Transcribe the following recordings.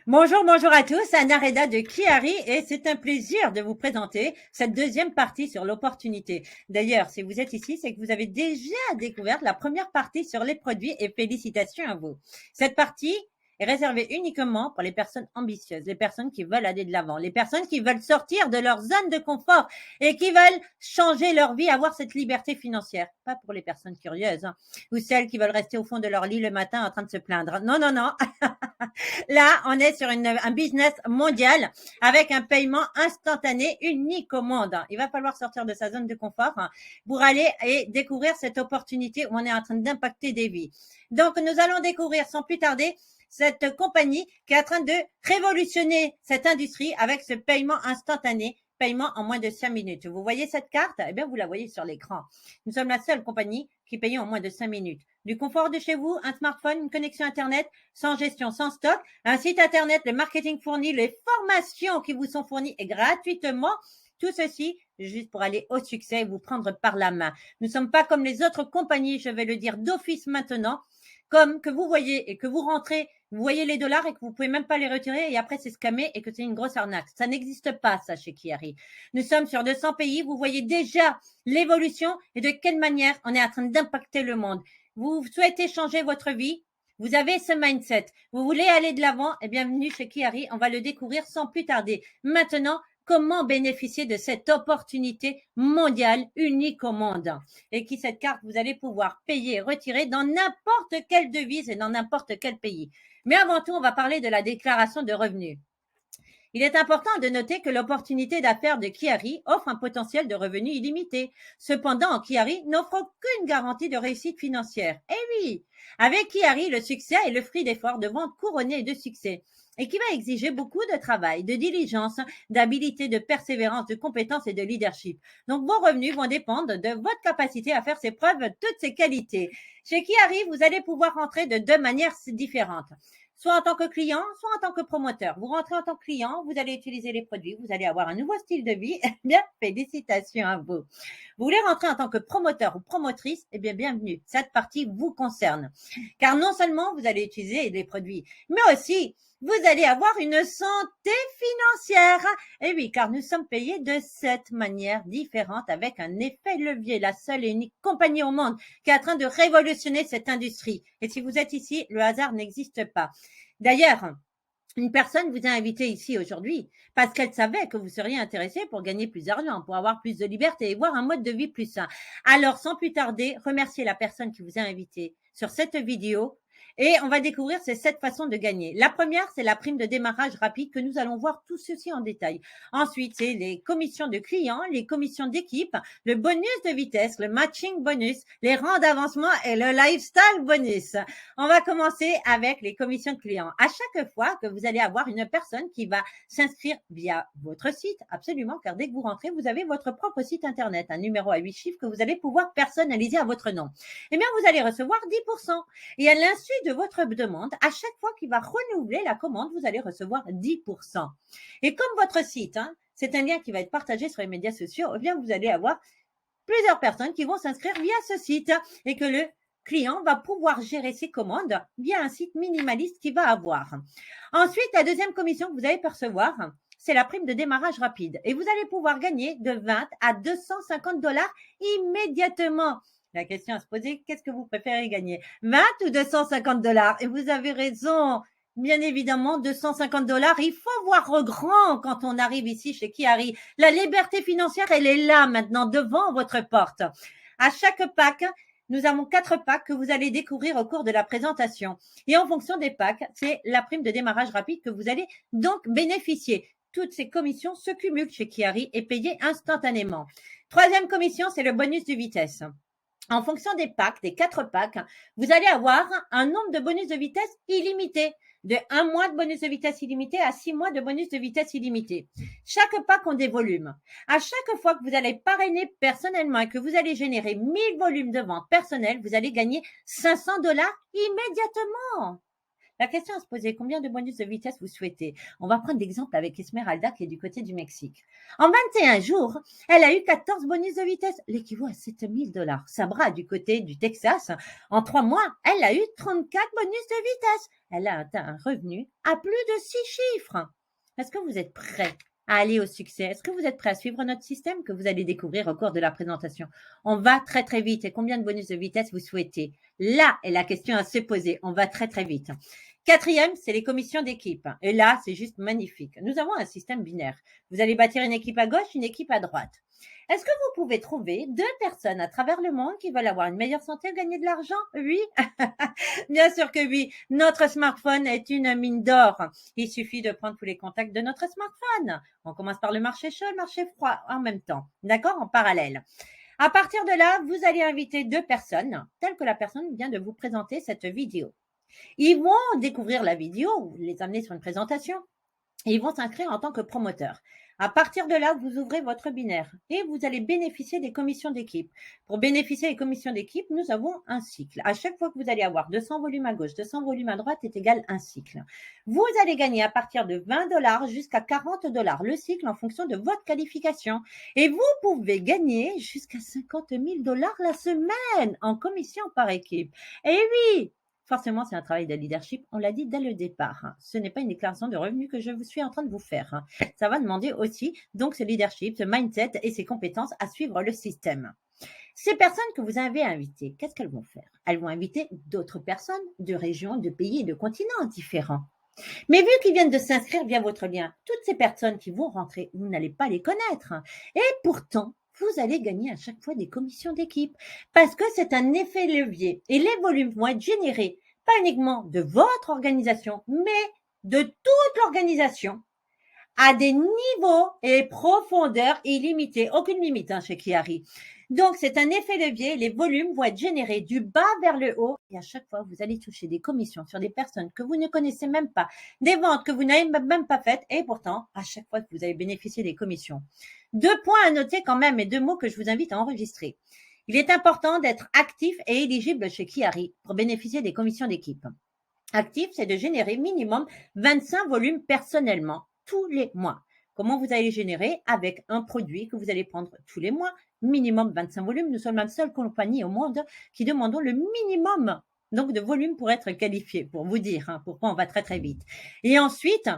Bonjour, bonjour à tous, Anna Reda de Kiari et c'est un plaisir de vous présenter cette deuxième partie sur l'opportunité. D'ailleurs, si vous êtes ici, c'est que vous avez déjà découvert la première partie sur les produits et félicitations à vous. Cette partie est réservée uniquement pour les personnes ambitieuses, les personnes qui veulent aller de l'avant, les personnes qui veulent sortir de leur zone de confort et qui veulent changer leur vie, avoir cette liberté financière. Pas pour les personnes curieuses, hein, ou celles qui veulent rester au fond de leur lit le matin en train de se plaindre. Non, non, non. Là, on est sur un business mondial avec un paiement instantané unique au monde. Il va falloir sortir de sa zone de confort pour aller et découvrir cette opportunité où on est en train d'impacter des vies. Donc, nous allons découvrir sans plus tarder cette compagnie qui est en train de révolutionner cette industrie avec ce paiement instantané, paiement en moins de 5 minutes. Vous voyez cette carte? Eh bien, vous la voyez sur l'écran. Nous sommes la seule compagnie qui paye en moins de 5 minutes. Du confort de chez vous, un smartphone, une connexion Internet, sans gestion, sans stock, un site Internet, le marketing fourni, les formations qui vous sont fournies et gratuitement. Tout ceci juste pour aller au succès et vous prendre par la main. Nous ne sommes pas comme les autres compagnies, je vais le dire d'office maintenant, comme que vous voyez et que vous rentrez, vous voyez les dollars et que vous pouvez même pas les retirer et après c'est scammé et que c'est une grosse arnaque. Ça n'existe pas, ça, chez Kiari. Nous sommes sur 200 pays, vous voyez déjà l'évolution et de quelle manière on est en train d'impacter le monde. Vous souhaitez changer votre vie, vous avez ce mindset, vous voulez aller de l'avant, et bienvenue chez Kiari, on va le découvrir sans plus tarder. Maintenant, comment bénéficier de cette opportunité mondiale unique au monde et qui cette carte, vous allez pouvoir payer, retirer dans n'importe quelle devise et dans n'importe quel pays. Mais avant tout, on va parler de la déclaration de revenus. Il est important de noter que l'opportunité d'affaires de Kiari offre un potentiel de revenus illimité. Cependant, Kiari n'offre aucune garantie de réussite financière. Eh oui, avec Kiari, le succès est le fruit d'efforts de vente couronnés de succès et qui va exiger beaucoup de travail, de diligence, d'habilité, de persévérance, de compétences et de leadership. Donc, vos revenus vont dépendre de votre capacité à faire ces preuves, toutes ces qualités. Chez Kiari, vous allez pouvoir rentrer de deux manières différentes, soit en tant que client, soit en tant que promoteur. Vous rentrez en tant que client, vous allez utiliser les produits, vous allez avoir un nouveau style de vie. Eh bien, félicitations à vous. Vous voulez rentrer en tant que promoteur ou promotrice? Eh bien, bienvenue. Cette partie vous concerne. Car non seulement vous allez utiliser les produits, mais aussi vous allez avoir une santé financière. Et oui, car nous sommes payés de 7 manières différentes avec un effet levier. La seule et unique compagnie au monde qui est en train de révolutionner cette industrie. Et si vous êtes ici, le hasard n'existe pas. D'ailleurs, une personne vous a invité ici aujourd'hui parce qu'elle savait que vous seriez intéressé pour gagner plus d'argent, pour avoir plus de liberté et voir un mode de vie plus sain. Alors, sans plus tarder, remerciez la personne qui vous a invité sur cette vidéo et on va découvrir ces 7 façons de gagner. La première, c'est la prime de démarrage rapide que nous allons voir tout ceci en détail. Ensuite, c'est les commissions de clients, les commissions d'équipe, le bonus de vitesse, le matching bonus, les rangs d'avancement et le lifestyle bonus. On va commencer avec les commissions de clients. À chaque fois que vous allez avoir une personne qui va s'inscrire via votre site, absolument, car dès que vous rentrez, vous avez votre propre site internet, un numéro à 8 chiffres que vous allez pouvoir personnaliser à votre nom. Eh bien, vous allez recevoir 10%. Et à l'insu de votre demande, à chaque fois qu'il va renouveler la commande, vous allez recevoir 10%. Et comme votre site, c'est un lien qui va être partagé sur les médias sociaux, eh bien, vous allez avoir plusieurs personnes qui vont s'inscrire via ce site et que le client va pouvoir gérer ses commandes via un site minimaliste qu'il va avoir. Ensuite, la deuxième commission que vous allez percevoir, c'est la prime de démarrage rapide. Et vous allez pouvoir gagner de 20 à 250 dollars immédiatement. La question à se poser, qu'est-ce que vous préférez gagner? 20 ou 250 dollars? Et vous avez raison. Bien évidemment, 250 dollars. Il faut voir grand quand on arrive ici chez Kiari. La liberté financière, elle est là maintenant, devant votre porte. À chaque pack, nous avons 4 packs que vous allez découvrir au cours de la présentation. Et en fonction des packs, c'est la prime de démarrage rapide que vous allez donc bénéficier. Toutes ces commissions se cumulent chez Kiari et payées instantanément. Troisième commission, c'est le bonus de vitesse. En fonction des packs, des 4 packs, vous allez avoir un nombre de bonus de vitesse illimité. De 1 mois de bonus de vitesse illimité à 6 mois de bonus de vitesse illimité. Chaque pack ont des volumes. À chaque fois que vous allez parrainer personnellement et que vous allez générer 1000 volumes de vente personnelle, vous allez gagner 500 dollars immédiatement. La question à se poser, combien de bonus de vitesse vous souhaitez? On va prendre l'exemple avec Esmeralda qui est du côté du Mexique. En 21 jours, elle a eu 14 bonus de vitesse, l'équivalent à 7 000 $. Sabra, du côté du Texas, en 3 mois, elle a eu 34 bonus de vitesse. Elle a atteint un revenu à plus de 6 chiffres. Est-ce que vous êtes prêts à aller au succès? Est-ce que vous êtes prêts à suivre notre système que vous allez découvrir au cours de la présentation? On va très très vite. Et combien de bonus de vitesse vous souhaitez? Là est la question à se poser. On va très très vite. Quatrième, c'est les commissions d'équipe. Et là, c'est juste magnifique. Nous avons un système binaire. Vous allez bâtir une équipe à gauche, une équipe à droite. Est-ce que vous pouvez trouver 2 personnes à travers le monde qui veulent avoir une meilleure santé ou gagner de l'argent? Oui, bien sûr que oui. Notre smartphone est une mine d'or. Il suffit de prendre tous les contacts de notre smartphone. On commence par le marché chaud, le marché froid en même temps. D'accord? En parallèle. À partir de là, vous allez inviter 2 personnes, telles que la personne vient de vous présenter cette vidéo. Ils vont découvrir la vidéo, vous les amenez sur une présentation, et ils vont s'inscrire en tant que promoteurs. À partir de là, vous ouvrez votre binaire et vous allez bénéficier des commissions d'équipe. Pour bénéficier des commissions d'équipe, nous avons un cycle. À chaque fois que vous allez avoir 200 volumes à gauche, 200 volumes à droite est égal à un cycle. Vous allez gagner à partir de 20 $ jusqu'à 40 $ le cycle en fonction de votre qualification. Et vous pouvez gagner jusqu'à 50 000 $ la semaine en commission par équipe. Et oui, forcément, c'est un travail de leadership. On l'a dit dès le départ. Ce n'est pas une déclaration de revenus que je vous suis en train de vous faire. Ça va demander aussi donc ce leadership, ce mindset et ces compétences à suivre le système. Ces personnes que vous avez invitées, qu'est-ce qu'elles vont faire? Elles vont inviter d'autres personnes de régions, de pays et de continents différents. Mais vu qu'ils viennent de s'inscrire via votre lien, toutes ces personnes qui vont rentrer, vous n'allez pas les connaître. Et pourtant, vous allez gagner à chaque fois des commissions d'équipe parce que c'est un effet levier et les volumes vont être générés pas uniquement de votre organisation, mais de toute l'organisation à des niveaux et profondeurs illimités. Aucune limite chez Kiari. Donc, c'est un effet levier. Les volumes vont être générés du bas vers le haut. Et à chaque fois, vous allez toucher des commissions sur des personnes que vous ne connaissez même pas, des ventes que vous n'avez même pas faites. Et pourtant, à chaque fois que vous allez bénéficier des commissions. 2 points à noter quand même et 2 mots que je vous invite à enregistrer. Il est important d'être actif et éligible chez Kiari pour bénéficier des commissions d'équipe. Actif, c'est de générer minimum 25 volumes personnellement tous les mois. Comment vous allez générer? Avec un produit que vous allez prendre tous les mois, minimum 25 volumes. Nous sommes la seule compagnie au monde qui demandons le minimum donc de volume pour être qualifié, pour vous dire pourquoi on va très très vite. Et ensuite,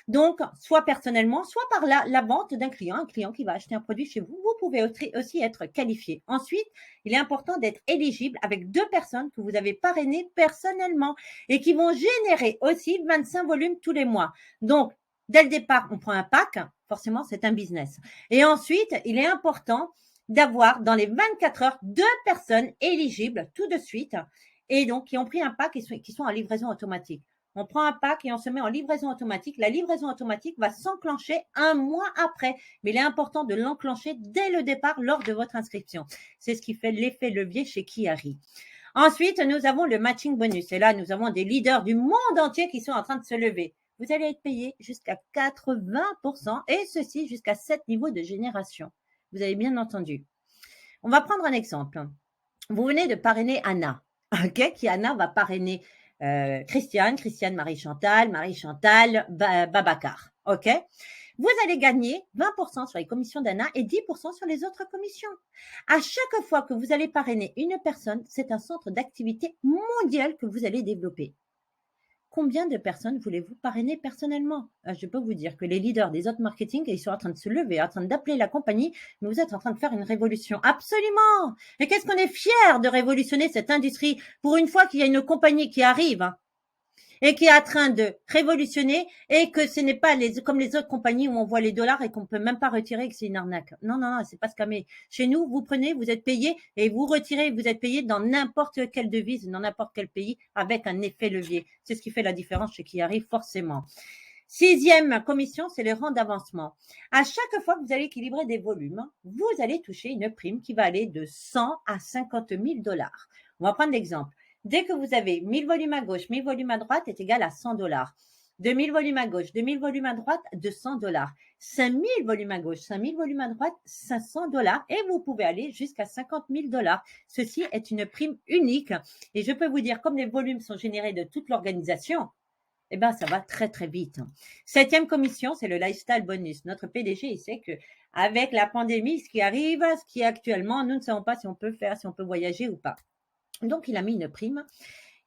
donc, soit personnellement, soit par la vente d'un client, un client qui va acheter un produit chez vous, vous pouvez aussi être qualifié. Ensuite, il est important d'être éligible avec 2 personnes que vous avez parrainées personnellement et qui vont générer aussi 25 volumes tous les mois. Donc, dès le départ, on prend un pack, forcément, c'est un business. Et ensuite, il est important d'avoir dans les 24 heures 2 personnes éligibles tout de suite et donc qui ont pris un pack et qui sont en livraison automatique. On prend un pack et on se met en livraison automatique. La livraison automatique va s'enclencher 1 mois après, mais il est important de l'enclencher dès le départ lors de votre inscription. C'est ce qui fait l'effet levier chez Kiari. Ensuite, nous avons le matching bonus. Et là, nous avons des leaders du monde entier qui sont en train de se lever. Vous allez être payé jusqu'à 80% et ceci jusqu'à 7 niveaux de génération. Vous avez bien entendu. On va prendre un exemple. Vous venez de parrainer Anna, ok? Qui Anna va parrainer Christiane, Marie-Chantal, Babacar. OK? Vous allez gagner 20% sur les commissions d'Anna et 10% sur les autres commissions. À chaque fois que vous allez parrainer une personne, c'est un centre d'activité mondial que vous allez développer. Combien de personnes voulez-vous parrainer personnellement? Je peux vous dire que les leaders des autres marketing, ils sont en train de se lever, en train d'appeler la compagnie, mais vous êtes en train de faire une révolution. Absolument! Et qu'est-ce qu'on est fiers de révolutionner cette industrie pour une fois qu'il y a une compagnie qui arrive et qui est en train de révolutionner et que ce n'est pas comme les autres compagnies où on voit les dollars et qu'on peut même pas retirer et que c'est une arnaque. Non, non, non, c'est pas scammer. Chez nous, vous prenez, vous êtes payé et vous retirez, vous êtes payé dans n'importe quelle devise, dans n'importe quel pays avec un effet levier. C'est ce qui fait la différence chez qui arrive forcément. 6e commission, c'est le rang d'avancement. À chaque fois que vous allez équilibrer des volumes, vous allez toucher une prime qui va aller de 100 à 50 000 $. On va prendre l'exemple. Dès que vous avez 1000 volumes à gauche, 1000 volumes à droite est égal à 100 $. 2000 volumes à gauche, 2000 volumes à droite, $200. 5000 volumes à gauche, 5000 volumes à droite, $500. Et vous pouvez aller jusqu'à $50 000. Ceci est une prime unique. Et je peux vous dire, comme les volumes sont générés de toute l'organisation, eh ben, ça va très, très vite. 7e commission, c'est le lifestyle bonus. Notre PDG, il sait que avec la pandémie, ce qui arrive, ce qui est actuellement, nous ne savons pas si on peut faire, si on peut voyager ou pas. Donc, il a mis une prime.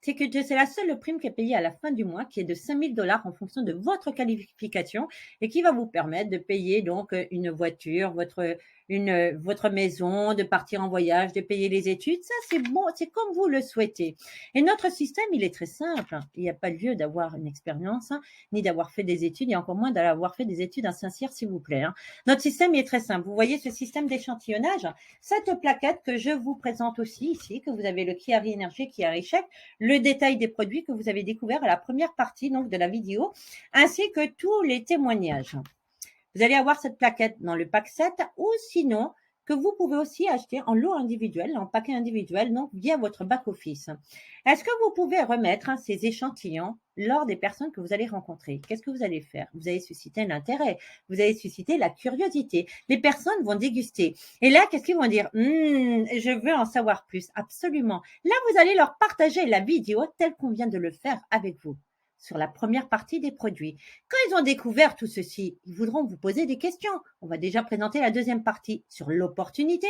C'est que c'est la seule prime qui est payée à la fin du mois, qui est de $5000 en fonction de votre qualification et qui va vous permettre de payer donc une voiture, votre maison, de partir en voyage, de payer les études. Ça, c'est bon, c'est comme vous le souhaitez. Et notre système, il est très simple. Il n'y a pas lieu d'avoir une expérience, ni d'avoir fait des études, et encore moins d'avoir fait des études à Saint-Cyr, s'il vous plaît. Notre système, il est très simple. Vous voyez ce système d'échantillonnage? Cette plaquette que je vous présente aussi ici, que vous avez le Chiari Énergie, Chiari Chèque, le détail des produits que vous avez découverts à la première partie donc de la vidéo, ainsi que tous les témoignages. Vous allez avoir cette plaquette dans le pack 7 ou sinon que vous pouvez aussi acheter en lot individuel, en paquet individuel, donc via votre back-office. Est-ce que vous pouvez remettre ces échantillons lors des personnes que vous allez rencontrer? Qu'est-ce que vous allez faire? Vous allez susciter l'intérêt, vous allez susciter la curiosité. Les personnes vont déguster. Et là, qu'est-ce qu'ils vont dire? Je veux en savoir plus. Absolument. Là, vous allez leur partager la vidéo telle qu'on vient de le faire avec vous, sur la première partie des produits. Quand ils ont découvert tout ceci, ils voudront vous poser des questions. On va déjà présenter la deuxième partie sur l'opportunité.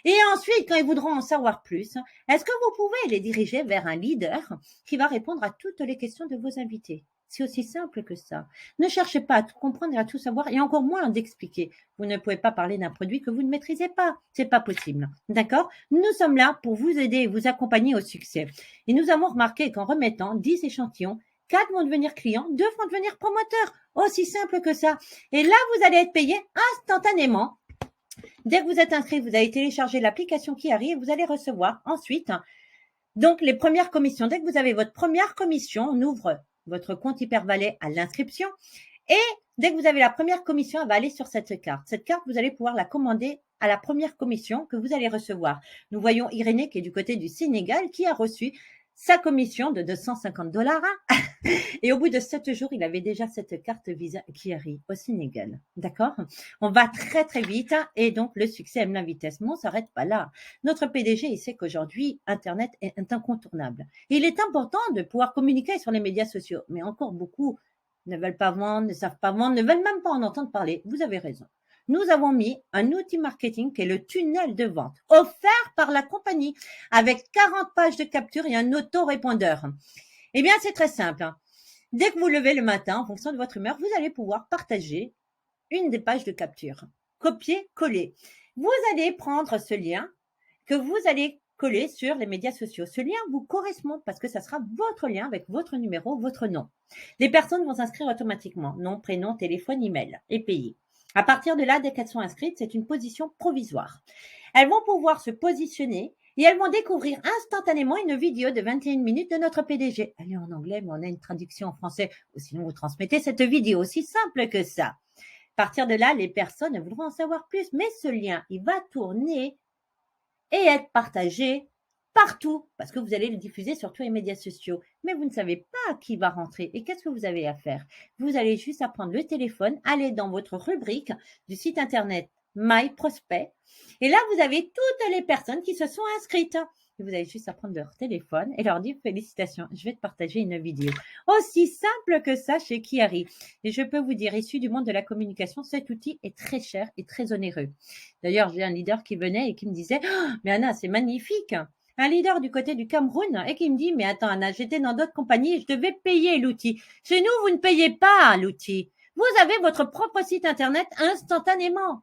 Et ensuite, quand ils voudront en savoir plus, est-ce que vous pouvez les diriger vers un leader qui va répondre à toutes les questions de vos invités? C'est aussi simple que ça. Ne cherchez pas à tout comprendre et à tout savoir, et encore moins d'expliquer. Vous ne pouvez pas parler d'un produit que vous ne maîtrisez pas. C'est pas possible. D'accord? Nous sommes là pour vous aider et vous accompagner au succès. Et nous avons remarqué qu'en remettant 10 échantillons, 4 vont devenir clients, 2 vont devenir promoteurs. Aussi simple que ça. Et là, vous allez être payé instantanément. Dès que vous êtes inscrit, vous allez télécharger l'application Chiari et vous allez recevoir ensuite donc les premières commissions. Dès que vous avez votre première commission, on ouvre votre compte Hypervalet à l'inscription. Et dès que vous avez la première commission, elle va aller sur cette carte. Cette carte, vous allez pouvoir la commander à la première commission que vous allez recevoir. Nous voyons Irénée qui est du côté du Sénégal qui a reçu sa commission de $250. Et au bout de 7 jours, il avait déjà cette carte Visa Chiari au Sénégal. D'accord? On va très, très vite et donc le succès aime la vitesse. Mais on ne s'arrête pas là. Notre PDG, il sait qu'aujourd'hui, Internet est incontournable. Et il est important de pouvoir communiquer sur les médias sociaux. Mais encore beaucoup ne veulent pas vendre, ne savent pas vendre, ne veulent même pas en entendre parler. Vous avez raison. Nous avons mis un outil marketing qui est le tunnel de vente, offert par la compagnie, avec 40 pages de capture et un autorépondeur. Eh bien, c'est très simple. Dès que vous levez le matin, en fonction de votre humeur, vous allez pouvoir partager une des pages de capture. Copier, coller. Vous allez prendre ce lien que vous allez coller sur les médias sociaux. Ce lien vous correspond parce que ça sera votre lien avec votre numéro, votre nom. Les personnes vont s'inscrire automatiquement. Nom, prénom, téléphone, email et payer. À partir de là, dès qu'elles sont inscrites, c'est une position provisoire. Elles vont pouvoir se positionner et elles vont découvrir instantanément une vidéo de 21 minutes de notre PDG. Elle est en anglais, mais on a une traduction en français. Ou sinon, vous transmettez cette vidéo, aussi simple que ça. À partir de là, les personnes voudront en savoir plus. Mais ce lien, il va tourner et être partagé partout, parce que vous allez le diffuser sur tous les médias sociaux. Mais vous ne savez pas qui va rentrer. Et qu'est-ce que vous avez à faire? Vous allez juste à prendre le téléphone, aller dans votre rubrique du site internet My Prospect. Et là, vous avez toutes les personnes qui se sont inscrites. Et vous avez juste à prendre leur téléphone et leur dire félicitations, je vais te partager une vidéo. Aussi simple que ça chez Chiari. Et je peux vous dire, issu du monde de la communication, cet outil est très cher et très onéreux. D'ailleurs, j'ai un leader qui venait et qui me disait, oh, mais Anna, c'est magnifique. Un leader du côté du Cameroun et qui me dit, mais attends Anna, j'étais dans d'autres compagnies et je devais payer l'outil. Chez nous, vous ne payez pas l'outil. Vous avez votre propre site internet instantanément.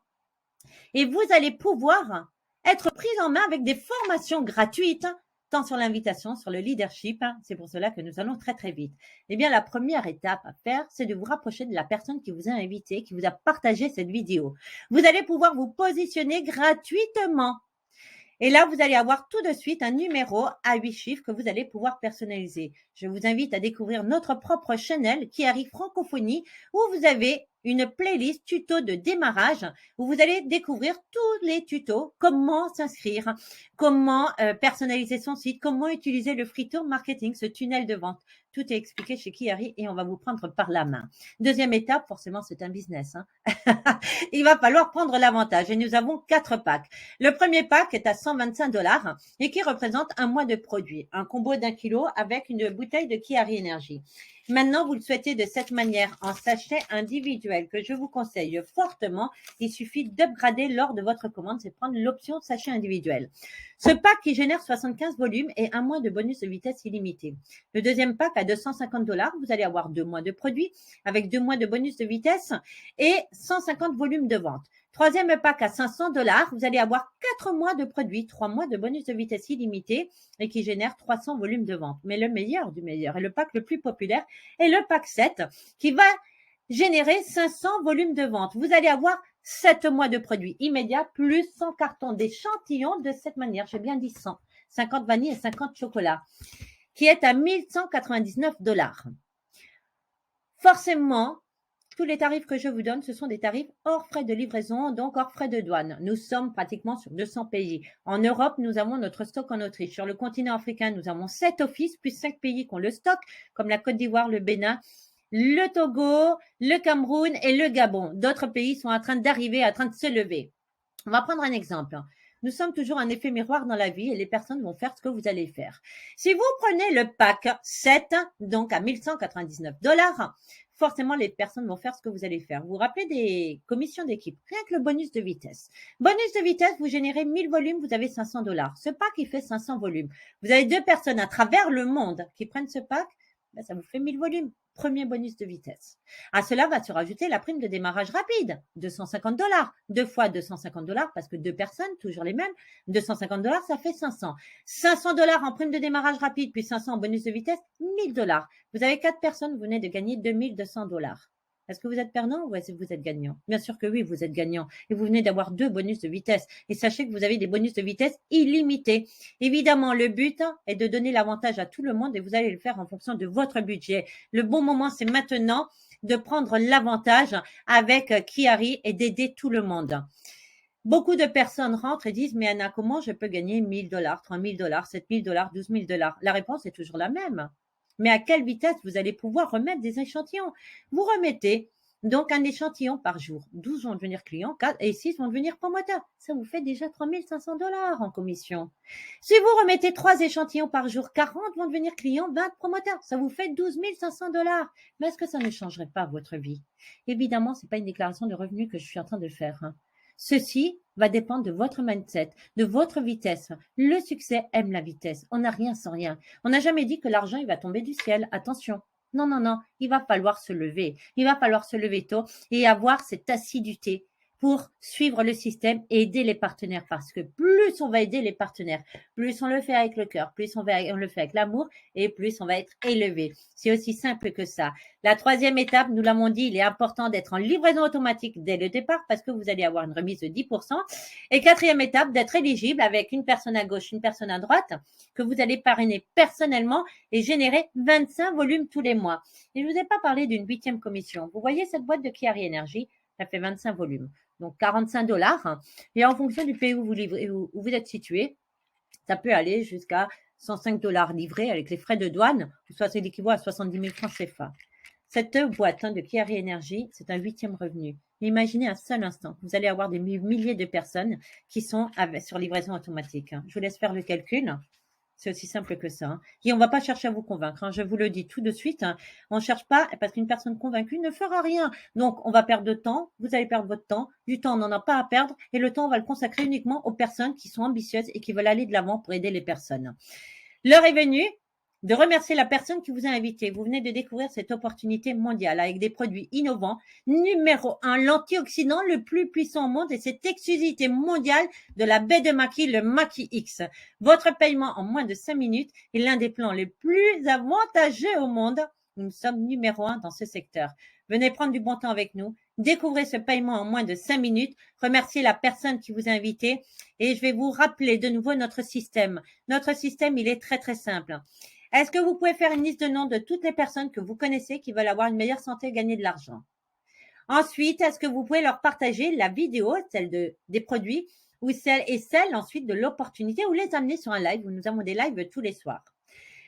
Et vous allez pouvoir être pris en main avec des formations gratuites, tant sur l'invitation, sur le leadership. C'est pour cela que nous allons très, très vite. Eh bien, la première étape à faire, c'est de vous rapprocher de la personne qui vous a invité, qui vous a partagé cette vidéo. Vous allez pouvoir vous positionner gratuitement. Et là, vous allez avoir tout de suite un numéro à 8 chiffres que vous allez pouvoir personnaliser. Je vous invite à découvrir notre propre channel Chiari Francophonie où vous avez une playlist tuto de démarrage où vous allez découvrir tous les tutos, comment s'inscrire, comment personnaliser son site, comment utiliser le free tour marketing, ce tunnel de vente. Tout est expliqué chez Kiari et on va vous prendre par la main. Deuxième étape, forcément, c'est un business. Hein. Il va falloir prendre l'avantage et nous avons 4 packs. Le premier pack est à 125 $ et qui représente un mois de produit. Un combo d'1 kilo avec une bouteille de Kiari Energy. Maintenant, vous le souhaitez de cette manière en sachet individuel que je vous conseille fortement. Il suffit d'upgrader lors de votre commande, c'est prendre l'option sachet individuel. Ce pack qui génère 75 volumes et un mois de bonus de vitesse illimité. Le deuxième pack à 250 $, vous allez avoir 2 mois de produit avec 2 mois de bonus de vitesse et 150 volumes de vente. Troisième pack à 500 $, vous allez avoir 4 mois de produit, 3 mois de bonus de vitesse illimité et qui génère 300 volumes de vente. Mais le meilleur du meilleur et le pack le plus populaire est le pack 7 qui va générer 500 volumes de vente. Vous allez avoir 7 mois de produit immédiat plus 100 cartons d'échantillons de cette manière. J'ai bien dit 100. 50 vanille et 50 chocolat qui est à 1199 $. Forcément, tous les tarifs que je vous donne, ce sont des tarifs hors frais de livraison, donc hors frais de douane. Nous sommes pratiquement sur 200 pays. En Europe, nous avons notre stock en Autriche. Sur le continent africain, nous avons 7 offices, plus 5 pays qui ont le stock, comme la Côte d'Ivoire, le Bénin, le Togo, le Cameroun et le Gabon. D'autres pays sont en train d'arriver, en train de se lever. On va prendre un exemple. Nous sommes toujours un effet miroir dans la vie et les personnes vont faire ce que vous allez faire. Si vous prenez le pack 7, donc à 1199 $, forcément, les personnes vont faire ce que vous allez faire. Vous vous rappelez des commissions d'équipe, rien que le bonus de vitesse. Bonus de vitesse, vous générez 1000 volumes, vous avez 500 $. Ce pack, il fait 500 volumes. Vous avez 2 personnes à travers le monde qui prennent ce pack, ben, ça vous fait 1000 volumes. Premier bonus de vitesse. À cela va se rajouter la prime de démarrage rapide, 250 $. 2 fois 250 $ parce que 2 personnes, toujours les mêmes, 250 $, ça fait 500. 500 $ en prime de démarrage rapide, puis 500 en bonus de vitesse, 1000 $. Vous avez 4 personnes, vous venez de gagner 2200 $. Est-ce que vous êtes perdant ou est-ce que vous êtes gagnant? Bien sûr que oui, vous êtes gagnant. Et vous venez d'avoir 2 bonus de vitesse. Et sachez que vous avez des bonus de vitesse illimités. Évidemment, le but est de donner l'avantage à tout le monde et vous allez le faire en fonction de votre budget. Le bon moment, c'est maintenant de prendre l'avantage avec Kiari et d'aider tout le monde. Beaucoup de personnes rentrent et disent, mais Anna, comment je peux gagner 1000 $, 3000 $, 7000 $, 12 000 $? La réponse est toujours la même. Mais à quelle vitesse vous allez pouvoir remettre des échantillons? Vous remettez donc un échantillon par jour. 12 vont devenir clients, 4 et 6 vont devenir promoteurs. Ça vous fait déjà 3500 $ en commission. Si vous remettez 3 échantillons par jour, 40 vont devenir clients, 20 promoteurs. Ça vous fait 12 500 $. Mais est-ce que ça ne changerait pas votre vie? Évidemment, ce n'est pas une déclaration de revenus que je suis en train de faire. Ceci va dépendre de votre mindset, de votre vitesse. Le succès aime la vitesse. On n'a rien sans rien. On n'a jamais dit que l'argent, il va tomber du ciel. Attention. Non, non, non. Il va falloir se lever. Il va falloir se lever tôt et avoir cette assiduité pour suivre le système et aider les partenaires. Parce que plus on va aider les partenaires, plus on le fait avec le cœur, plus on le fait avec l'amour et plus on va être élevé. C'est aussi simple que ça. La troisième étape, nous l'avons dit, il est important d'être en livraison automatique dès le départ parce que vous allez avoir une remise de 10%. Et quatrième étape, d'être éligible avec une personne à gauche, une personne à droite que vous allez parrainer personnellement et générer 25 volumes tous les mois. Et je ne vous ai pas parlé d'une 8e commission. Vous voyez cette boîte de Kiari Energy, ça fait 25 volumes. Donc 45 $. Et en fonction du pays où vous livrez, où vous êtes situé, ça peut aller jusqu'à 105 $ livrés avec les frais de douane, soit c'est l'équivalent à 70 000 francs CFA. Cette boîte de Kiari Energy, c'est un 8e revenu. Imaginez un seul instant, vous allez avoir des milliers de personnes qui sont sur livraison automatique. Je vous laisse faire le calcul. C'est aussi simple que ça. Et on ne va pas chercher à vous convaincre. Je vous le dis tout de suite. On ne cherche pas parce qu'une personne convaincue ne fera rien. Donc, on va perdre de temps. Vous allez perdre votre temps. Du temps, on n'en a pas à perdre. Et le temps, on va le consacrer uniquement aux personnes qui sont ambitieuses et qui veulent aller de l'avant pour aider les personnes. L'heure est venue de remercier la personne qui vous a invité. Vous venez de découvrir cette opportunité mondiale avec des produits innovants. Numéro 1, l'antioxydant le plus puissant au monde et cette exclusivité mondiale de la baie de Maki, le Maki X. Votre paiement en moins de 5 minutes est l'un des plans les plus avantageux au monde. Nous sommes numéro 1 dans ce secteur. Venez prendre du bon temps avec nous. Découvrez ce paiement en moins de 5 minutes. Remerciez la personne qui vous a invité. Et je vais vous rappeler de nouveau notre système. Notre système, il est très, très simple. Est-ce que vous pouvez faire une liste de noms de toutes les personnes que vous connaissez qui veulent avoir une meilleure santé et gagner de l'argent? Ensuite, est-ce que vous pouvez leur partager la vidéo, celle des produits, ou celle ensuite de l'opportunité, ou les amener sur un live où nous avons des lives tous les soirs?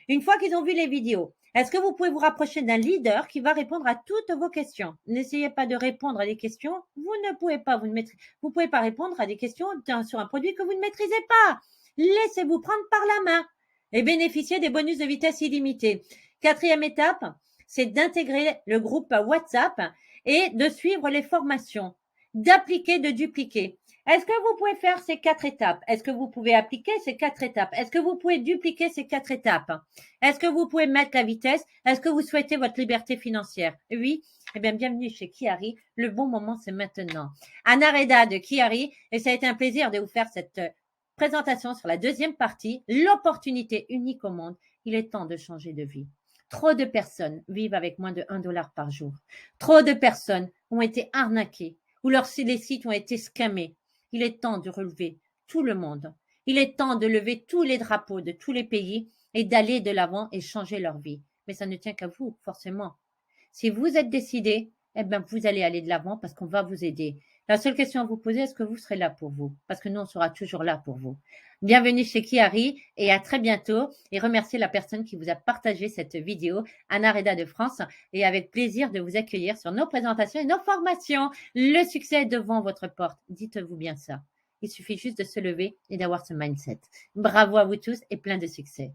Une fois qu'ils ont vu les vidéos, est-ce que vous pouvez vous rapprocher d'un leader qui va répondre à toutes vos questions? N'essayez pas de répondre à des questions. Vous ne pouvez pas, vous pouvez pas répondre à des questions sur un produit que vous ne maîtrisez pas. Laissez-vous prendre par la main et bénéficiez des bonus de vitesse illimitée. Quatrième étape, c'est d'intégrer le groupe WhatsApp et de suivre les formations, d'appliquer, de dupliquer. Est-ce que vous pouvez faire ces 4 étapes? Est-ce que vous pouvez appliquer ces 4 étapes? Est-ce que vous pouvez dupliquer ces 4 étapes? Est-ce que vous pouvez mettre la vitesse? Est-ce que vous souhaitez votre liberté financière? Oui? Eh bien, bienvenue chez Kiari. Le bon moment, c'est maintenant. Anna Reda de Kiari, et ça a été un plaisir de vous faire cette présentation sur la deuxième partie, l'opportunité unique au monde. Il est temps de changer de vie. Trop de personnes vivent avec moins de $1 par jour. Trop de personnes ont été arnaquées ou les sites ont été scammés. Il est temps de relever tout le monde. Il est temps de lever tous les drapeaux de tous les pays et d'aller de l'avant et changer leur vie. Mais ça ne tient qu'à vous, forcément. Si vous êtes décidé, eh bien, vous allez aller de l'avant parce qu'on va vous aider. La seule question à vous poser, est-ce que vous serez là pour vous? Parce que nous, on sera toujours là pour vous. Bienvenue chez Kiari et à très bientôt. Et remerciez la personne qui vous a partagé cette vidéo, Anna Reda de France, et avec plaisir de vous accueillir sur nos présentations et nos formations. Le succès est devant votre porte. Dites-vous bien ça. Il suffit juste de se lever et d'avoir ce mindset. Bravo à vous tous et plein de succès.